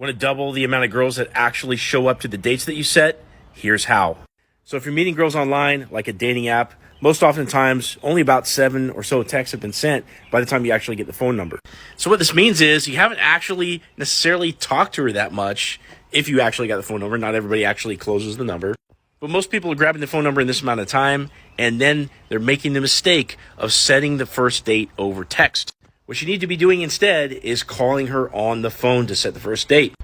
Want to double the amount of girls that actually show up to the dates that you set? Here's how. So if you're meeting girls online, like a dating app, most oftentimes only about 7 or so texts have been sent by the time you actually get the phone number. So what this means is you haven't actually necessarily talked to her that much if you actually got the phone number. Not everybody actually closes the number. But most people are grabbing the phone number in this amount of time, and then they're making the mistake of setting the first date over text. What you need to be doing instead is calling her on the phone to set the first date.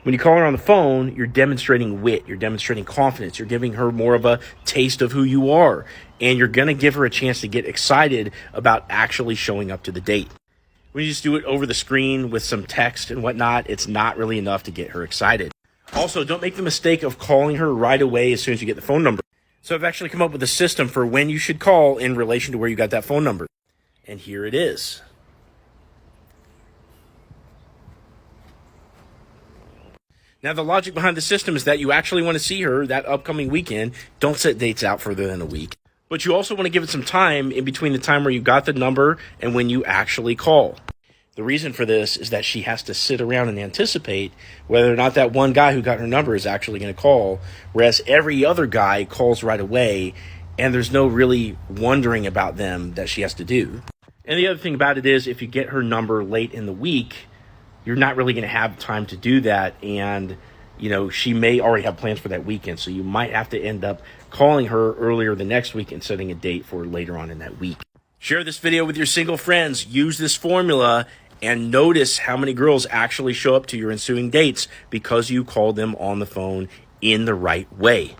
When you call her on the phone, you're demonstrating wit, you're demonstrating confidence, you're giving her more of a taste of who you are, and you're going to give her a chance to get excited about actually showing up to the date. When you just do it over the screen with some text and whatnot, it's not really enough to get her excited. Also, don't make the mistake of calling her right away as soon as you get the phone number. So I've actually come up with a system for when you should call in relation to where you got that phone number. And here it is. Now, the logic behind the system is that you actually want to see her that upcoming weekend. Don't set dates out further than a week. But you also want to give it some time in between the time where you got the number and when you actually call. The reason for this is that she has to sit around and anticipate whether or not that one guy who got her number is actually going to call, whereas every other guy calls right away, and there's no really wondering about them that she has to do. And the other thing about it is if you get her number late in the week, you're not really going to have time to do that, and she may already have plans for that weekend, so you might have to end up calling her earlier the next week and setting a date for later on in that week. Share this video with your single friends, use this formula, and notice how many girls actually show up to your ensuing dates because you called them on the phone in the right way.